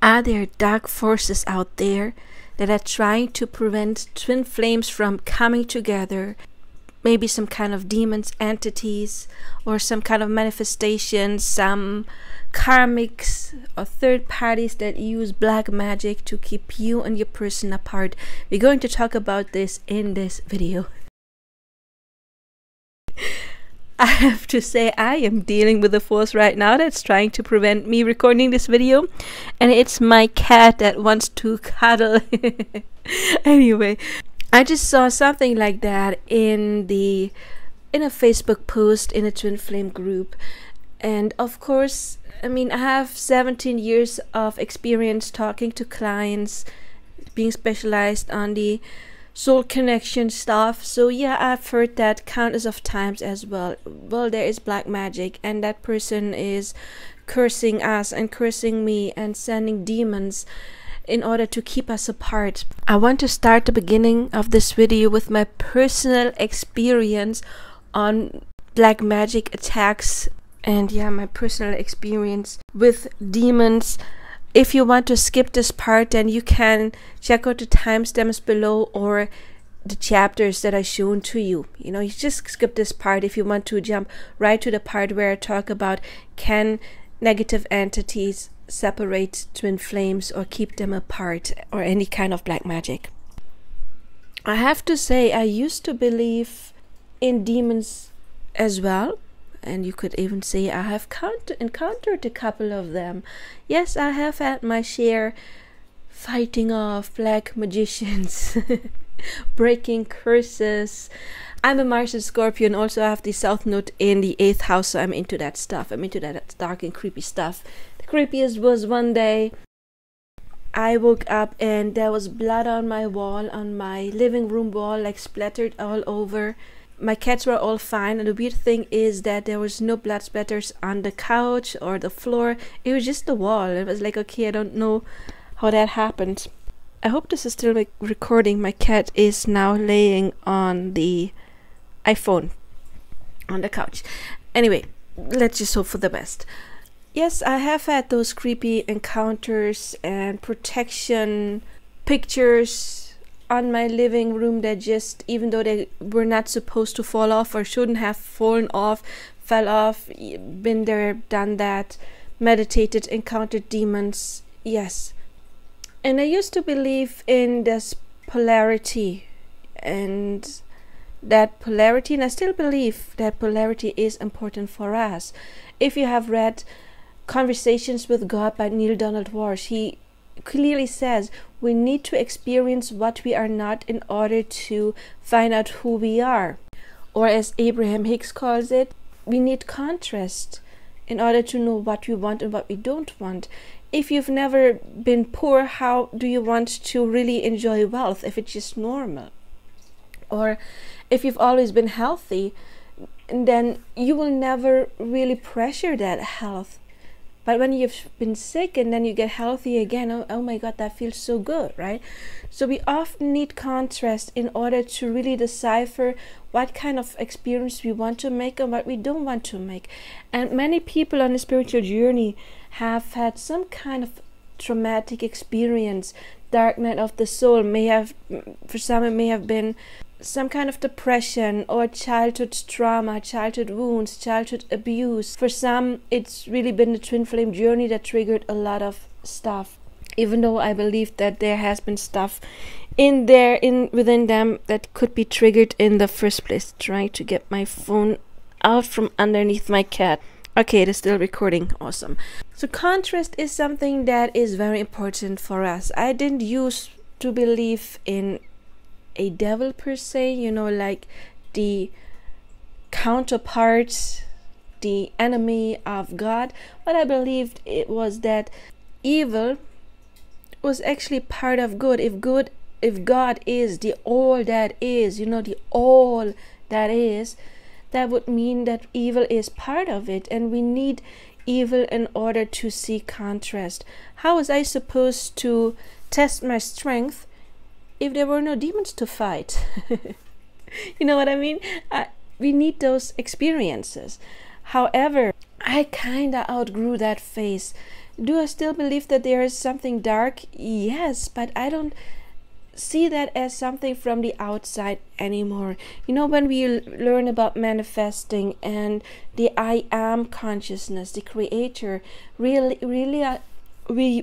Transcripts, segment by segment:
Are there dark forces out there that are trying to prevent twin flames from coming together? Maybe some kind of demons, entities, or some kind of manifestation, some karmics or third parties that use black magic to keep you and your person apart. We're going to talk about this in this video. I have to say, I am dealing with a force right now that's trying to prevent me recording this video, and it's my cat that wants to cuddle. Anyway, I just saw something like that in a Facebook post in a twin flame group. And of course, I mean, I have 17 years of experience talking to clients, being specialized on the soul connection stuff. So yeah, I've heard that countless of times as well. Well, there is black magic, and that person is cursing us and cursing me and sending demons in order to keep us apart. I want to start the beginning of this video with my personal experience on black magic attacks, and yeah, my personal experience with demons. If you want to skip this part, then you can check out the timestamps below or the chapters that I've shown to you. You know, you just skip this part if you want to jump right to the part where I talk about can negative entities separate twin flames or keep them apart, or any kind of black magic. I have to say, I used to believe in demons as well, and you could even say I have encountered a couple of them. Yes, I have had my share fighting off black magicians, breaking curses. I'm a Mars and Scorpio, and also I have the South Node in the 8th house, so I'm into that stuff. I'm into that dark and creepy stuff. The creepiest was one day I woke up and there was blood on my wall, on my living room wall, like splattered all over. My cats were all fine, and the weird thing is that there was no blood splatters on the couch or the floor. It was just the wall. It was like, okay, I don't know how that happened. I hope this is still recording. My cat is now laying on the iPhone on the couch. Anyway, let's just hope for the best. Yes, I have had those creepy encounters and protection pictures on my living room that just, even though they were not supposed to fall off or shouldn't have fallen off, fell off. Been there, done that, meditated, encountered demons. Yes. And I used to believe in this polarity, and that polarity, and I still believe that polarity is important for us. If you have read Conversations with God by Neil Donald Walsh, he clearly says we need to experience what we are not in order to find out who we are. Or as Abraham Hicks calls it, we need contrast in order to know what we want and what we don't want. If you've never been poor, how do you want to really enjoy wealth if it's just normal? Or if you've always been healthy, then you will never really pressure that health. But when you've been sick and then you get healthy again, oh my God, that feels so good, right? So we often need contrast in order to really decipher what kind of experience we want to make and what we don't want to make. And many people on the spiritual journey have had some kind of traumatic experience. Dark night of the soul may have, for some it may have been some kind of depression or childhood trauma, childhood wounds, childhood abuse. For some, it's really been the twin flame journey that triggered a lot of stuff. Even though I believe that there has been stuff in there, within them, that could be triggered in the first place. Trying to get my phone out from underneath my cat. Okay, it is still recording. Awesome. So contrast is something that is very important for us. I didn't used to believe in a devil per se, you know, like the counterpart, the enemy of God. But I believed it was that evil was actually part of good. If God is the all that is, you know, the all that is, that would mean that evil is part of it, and we need evil in order to see contrast. How was I supposed to test my strength if there were no demons to fight? You know what I mean? We need those experiences. However, I kinda outgrew that phase. Do I still believe that there is something dark? Yes, but I don't see that as something from the outside anymore. You know, when we learn about manifesting and the I am consciousness, the creator, we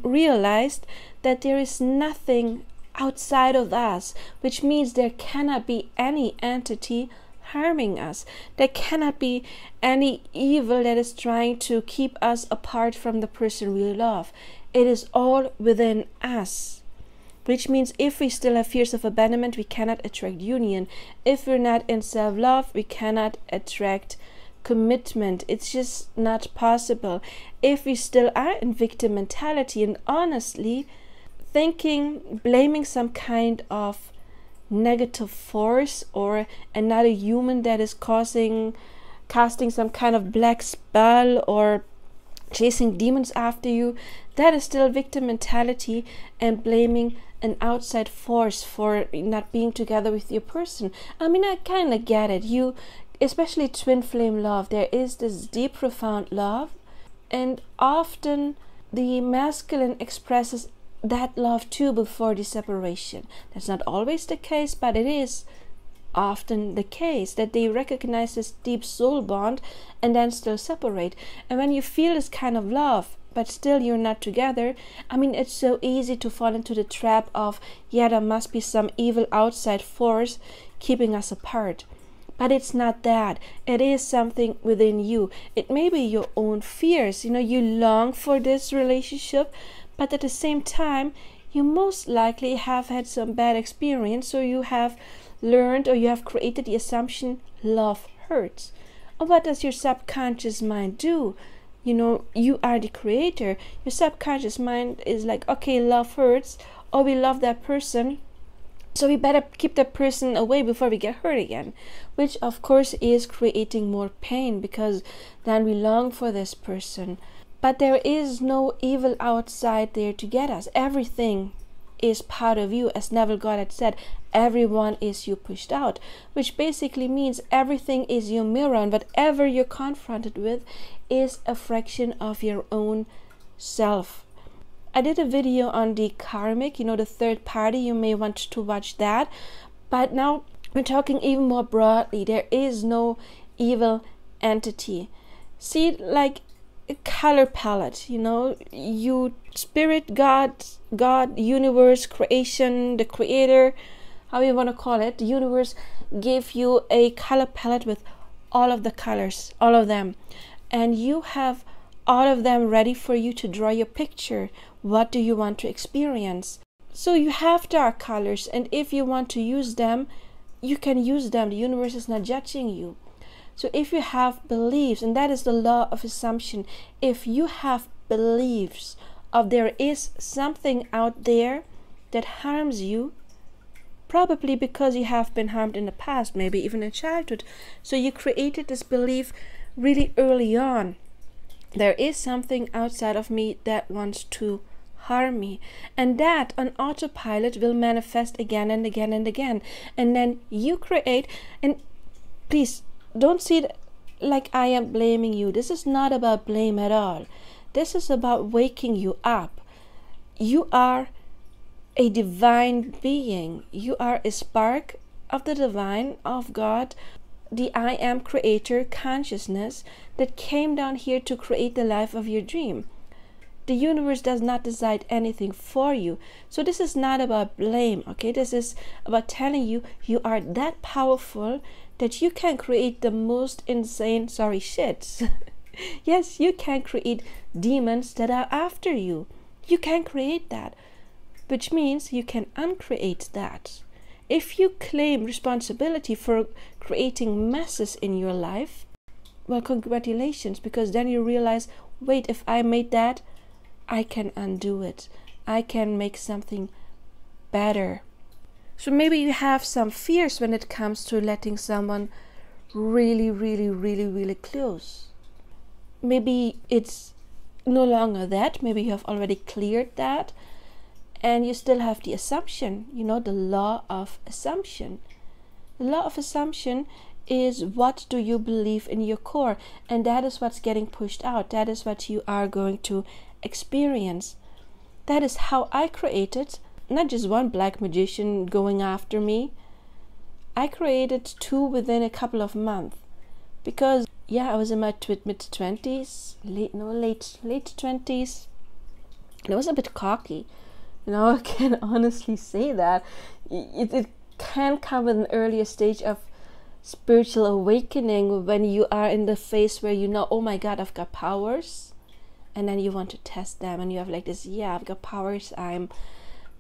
realized that there is nothing outside of us, which means there cannot be any entity harming us. There cannot be any evil that is trying to keep us apart from the person we love. It is all within us, which means if we still have fears of abandonment, we cannot attract union. If we're not in self-love, we cannot attract commitment. It's just not possible. If we still are in victim mentality and honestly thinking, blaming some kind of negative force or another human that is casting some kind of black spell or chasing demons after you, that is still victim mentality and blaming an outside force for not being together with your person. I mean, I kind of get it. You, especially twin flame love, there is this deep, profound love, and often the masculine expresses that love too before the separation. That's not always the case, but it is often the case that they recognize this deep soul bond and then still separate. And when you feel this kind of love but still you're not together, I mean, it's so easy to fall into the trap of, yeah, there must be some evil outside force keeping us apart. But it's not that. It is something within you. It may be your own fears. You know, you long for this relationship, but at the same time you most likely have had some bad experience, so you have learned or you have created the assumption love hurts. And what does your subconscious mind do? You know, you are the creator. Your subconscious mind is like, okay, love hurts, or we love that person, so we better keep that person away before we get hurt again, which of course is creating more pain because then we long for this person. But there is no evil outside there to get us. Everything is part of you. As Neville Goddard said, everyone is you pushed out, which basically means everything is your mirror, and whatever you're confronted with is a fraction of your own self. I did a video on the Karmic, you know, the third party. You may want to watch that. But now we're talking even more broadly. There is no evil entity. See it like a color palette, you know, you spirit, God, universe, creation, the creator, how you want to call it, the universe gave you a color palette with all of the colors, all of them, and you have all of them ready for you to draw your picture. What do you want to experience? So you have dark colors, and if you want to use them, you can use them. The universe is not judging you. So if you have beliefs, and that is the law of assumption, if you have beliefs of there is something out there that harms you, probably because you have been harmed in the past, maybe even in childhood, so you created this belief really early on, there is something outside of me that wants to harm me, and that on autopilot will manifest again and again and again, and then you create. And please don't see it like I am blaming you. This is not about blame at all. This is about waking you up. You are a divine being. You are a spark of the divine, of God, the I am creator consciousness that came down here to create the life of your dream. The universe does not decide anything for you. So this is not about blame, okay? This is about telling you you are that powerful that you can create the most insane, shit. Yes, you can create demons that are after you. You can create that, which means you can uncreate that. If you claim responsibility for creating messes in your life, well, congratulations, because then you realize, wait, if I made that, I can undo it. I can make something better. So maybe you have some fears when it comes to letting someone really close. Maybe it's no longer that. Maybe you have already cleared that, and you still have the assumption, you know, the law of assumption. The law of assumption is, what do you believe in your core? And that is what's getting pushed out. That is what you are going to experience. That is how I created not just one black magician going after me. I created 2 within a couple of months, because I was in my mid-20s, late 20s, and I was a bit cocky. I can honestly say that. It can come with an earlier stage of spiritual awakening when you are in the phase where oh my God, I've got powers, and then you want to test them, and you have like this, I've got powers, I'm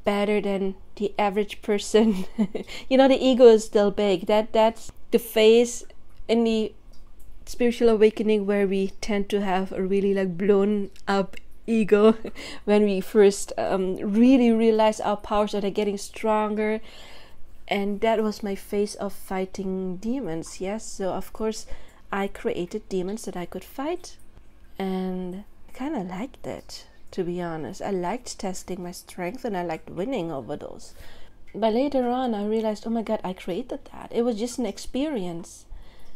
better than the average person. The ego is still big. That's the phase in the spiritual awakening where we tend to have a really like blown up ego when we first really realize our powers are getting stronger. And that was my phase of fighting demons. Yes, so of course I created demons that I could fight, and I kind of liked it, to be honest. I liked testing my strength, and I liked winning over those. But later on I realized, oh my God, I created that. It was just an experience.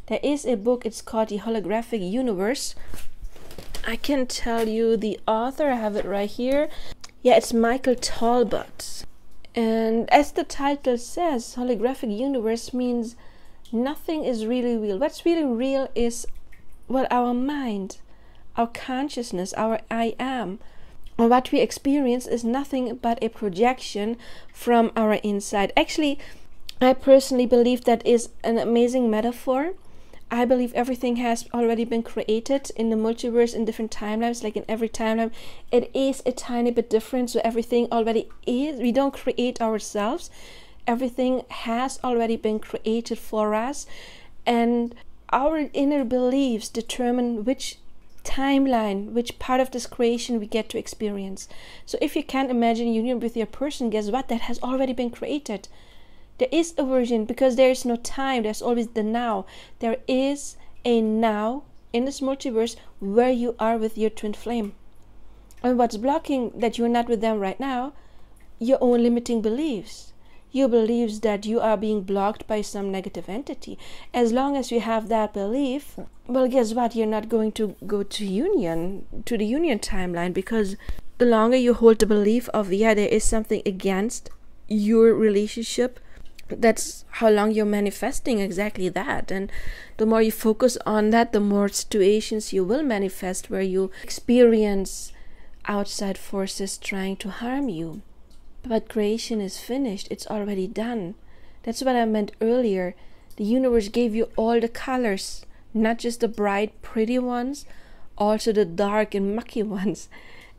There is a book, it's called The Holographic Universe. I can tell you the author, I have it right here. It's Michael Talbot. And as the title says, holographic universe means nothing is really real. What's really real is, our mind, our consciousness, our I am. And what we experience is nothing but a projection from our inside. Actually, I personally believe that is an amazing metaphor. I believe everything has already been created in the multiverse in different timelines. Like in every timeline, it is a tiny bit different. So everything already is. We don't create ourselves. Everything has already been created for us. And our inner beliefs determine which timeline, which part of this creation we get to experience. So if you can't imagine union with your person, guess what? That has already been created. There is a version, because there is no time, there's always the now. There is a now in this multiverse where you are with your twin flame. And what's blocking that you're not with them right now? Your own limiting beliefs. Your beliefs that you are being blocked by some negative entity. As long as you have that belief, guess what? You're not going to go to the union timeline, because the longer you hold the belief of, there is something against your relationship, that's how long you're manifesting exactly that. And the more you focus on that, the more situations you will manifest where you experience outside forces trying to harm you. But creation is finished. It's already done. That's what I meant earlier. The universe gave you all the colors, not just the bright, pretty ones, also the dark and mucky ones.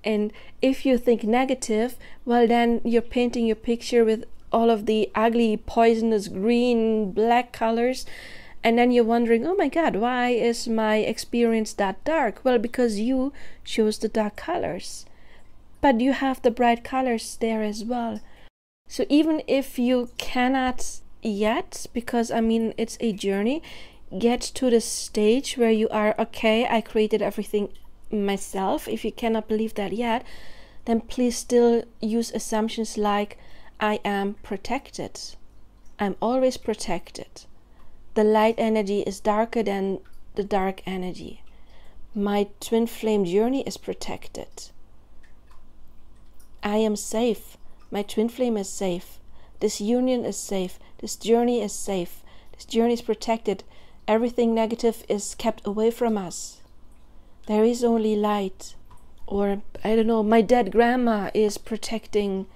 And if you think negative, then you're painting your picture with all of the ugly, poisonous, green, black colors. And then you're wondering, oh my God, why is my experience that dark? Because you chose the dark colors. But you have the bright colors there as well. So even if you cannot yet, because it's a journey, get to the stage where you are, okay, I created everything myself. If you cannot believe that yet, then please still use assumptions like, I am protected. I'm always protected. The light energy is darker than the dark energy. My twin flame journey is protected. I am safe. My twin flame is safe. This union is safe. This journey is safe. This journey is protected. Everything negative is kept away from us. There is only light. Or, I don't know, my dead grandma is protecting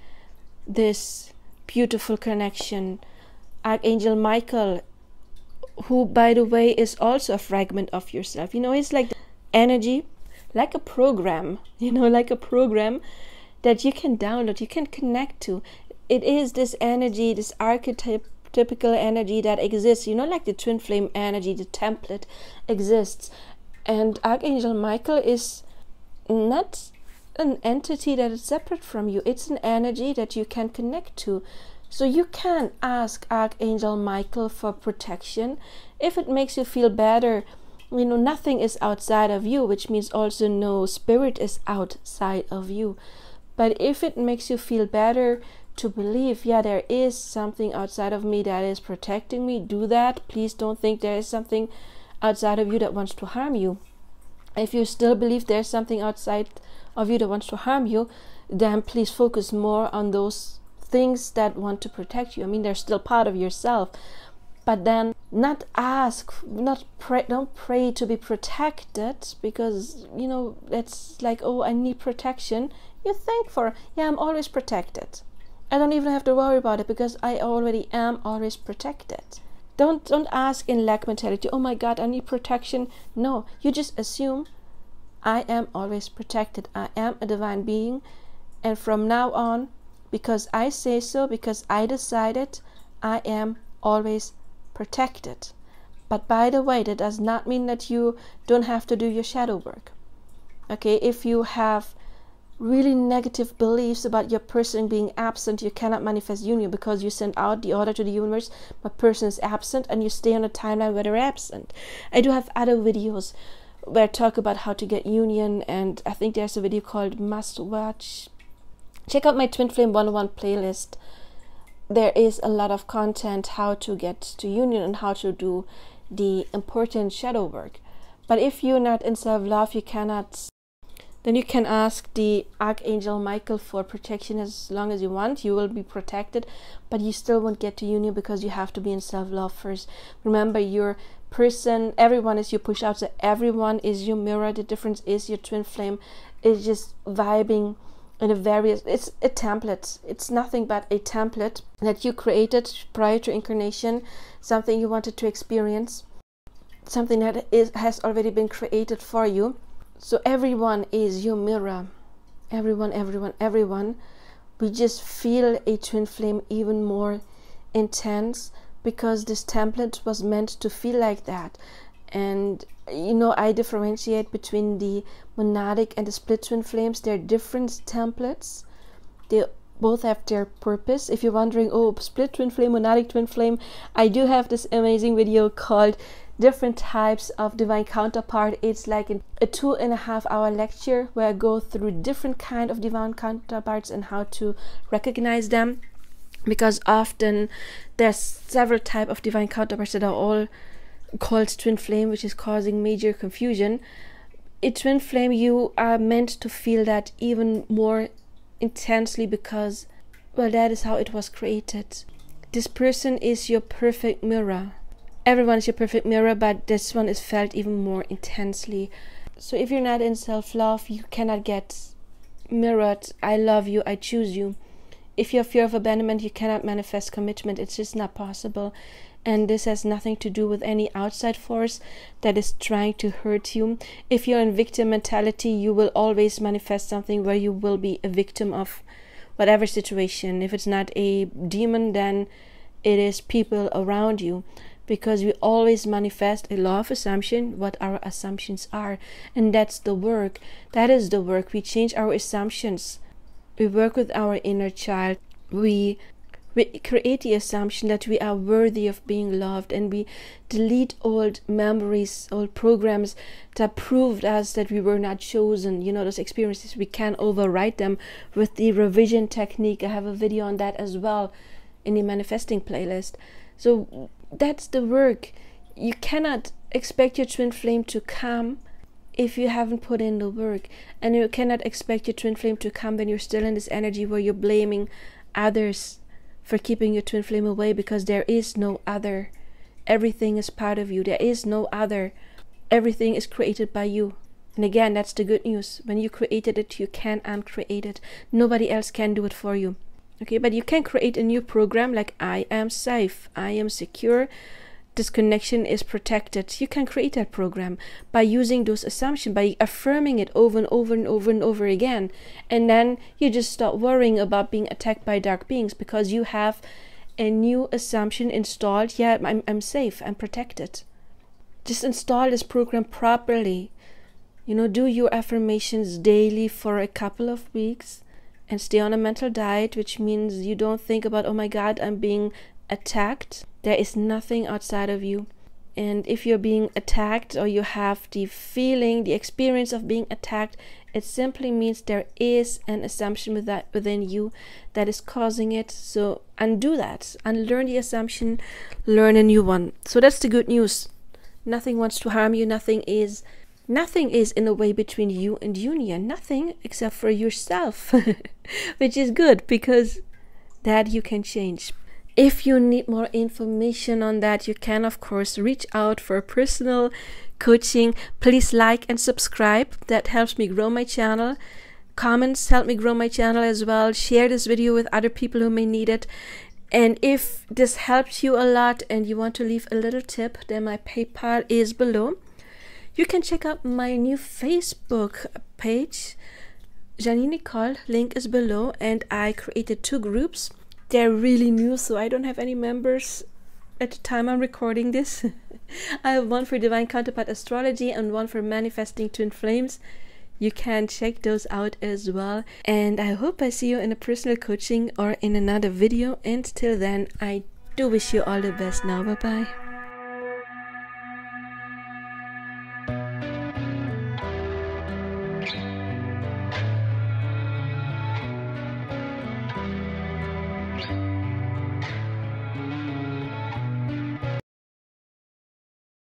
this beautiful connection. Archangel Michael, who by the way is also a fragment of yourself. It's like energy, like a program, like a program that you can download, you can connect to. It is this energy, this archetypical energy that exists, like the twin flame energy, the template exists. And Archangel Michael is not an entity that is separate from you. It's an energy that you can connect to. So you can ask Archangel Michael for protection. If it makes you feel better, nothing is outside of you, which means also no spirit is outside of you. But if it makes you feel better to believe, there is something outside of me that is protecting me, do that. Please don't think there is something outside of you that wants to harm you. If you still believe there's something outside of you that wants to harm you, then please focus more on those things that want to protect you. I mean, they're still part of yourself, but then don't pray to be protected, because that's like, oh, I need protection. You think I'm always protected. I don't even have to worry about it because I already am always protected. Don't ask in lack mentality, oh my God, I need protection. No, you just assume I am always protected. I am a divine being, and from now on, because I say so, because I decided, I am always protected. But by the way, that does not mean that you don't have to do your shadow work. Okay, if you have really negative beliefs about your person being absent, you cannot manifest union, because you send out the order to the universe, my person is absent, and you stay on a timeline where they're absent. I do have other videos where I talk about how to get union, and I think there's a video called Must Watch. Check out my Twin Flame 101 playlist. There is a lot of content how to get to union and how to do the important shadow work. But if you're not in self-love, you cannot. Then you can ask the Archangel Michael for protection as long as you want. You will be protected, but you still won't get to union because you have to be in self-love first. Remember, your person, everyone is your push out, so everyone is your mirror. The difference is your twin flame is just vibing in it's a template. It's nothing but a template that you created prior to incarnation, something you wanted to experience, something that has already been created for you. So everyone is your mirror. Everyone. We just feel a twin flame even more intense because this template was meant to feel like that. And I differentiate between the monadic and the split twin flames. They're different templates. They both have their purpose. If you're wondering, oh, split twin flame, monadic twin flame, I do have this amazing video called Different Types of Divine Counterpart. It's like a 2.5 hour lecture where I go through different kind of divine counterparts and how to recognize them, because often there's several type of divine counterparts that are all called twin flame, which is causing major confusion. A twin flame, you are meant to feel that even more intensely because, well, that is how it was created. This person is your perfect mirror. Everyone is your perfect mirror, but this one is felt even more intensely. So if you're not in self-love, you cannot get mirrored, I love you, I choose you. If you have fear of abandonment, you cannot manifest commitment. It's just not possible. And this has nothing to do with any outside force that is trying to hurt you. If you're in victim mentality, you will always manifest something where you will be a victim of whatever situation. If it's not a demon, then it is people around you. Because we always manifest a law of assumption, what our assumptions are. And that's the work. That is the work. We change our assumptions. We work with our inner child. We create the assumption that we are worthy of being loved, and we delete old memories, old programs that proved us that we were not chosen. Those experiences, we can overwrite them with the revision technique. I have a video on that as well in the manifesting playlist. So that's the work. You cannot expect your twin flame to come if you haven't put in the work, and you cannot expect your twin flame to come when you're still in this energy where you're blaming others for keeping your twin flame away, because there is no other. Everything is part of you. There is no other. Everything is created by you. And again, that's the good news. When you created it, you can uncreate it. Nobody else can do it for you. Okay, but you can create a new program like I am safe, I am secure, this connection is protected. You can create that program by using those assumptions, by affirming it over and over and over and over again. And then you just stop worrying about being attacked by dark beings, because you have a new assumption installed. Yeah, I'm safe, I'm protected. Just install this program properly. Do your affirmations daily for a couple of weeks. And stay on a mental diet, which means you don't think about, oh my God, I'm being attacked. There is nothing outside of you. And if you're being attacked, or you have the feeling, the experience of being attacked, it simply means there is an assumption within you that is causing it. So undo that, unlearn the assumption, learn a new one. So that's the good news. Nothing wants to harm you. Nothing is Nothing is in the way between you and union. Nothing except for yourself, which is good because that you can change. If you need more information on that, you can of course reach out for personal coaching. Please like and subscribe. That helps me grow my channel. Comments help me grow my channel as well. Share this video with other people who may need it. And if this helps you a lot and you want to leave a little tip, then my PayPal is below. You can check out my new Facebook page, Janine Nicole, link is below, and I created 2 groups. They're really new, so I don't have any members at the time I'm recording this. I have one for Divine Counterpart Astrology and one for Manifesting Twin Flames. You can check those out as well. And I hope I see you in a personal coaching or in another video. And till then, I do wish you all the best now. Bye-bye.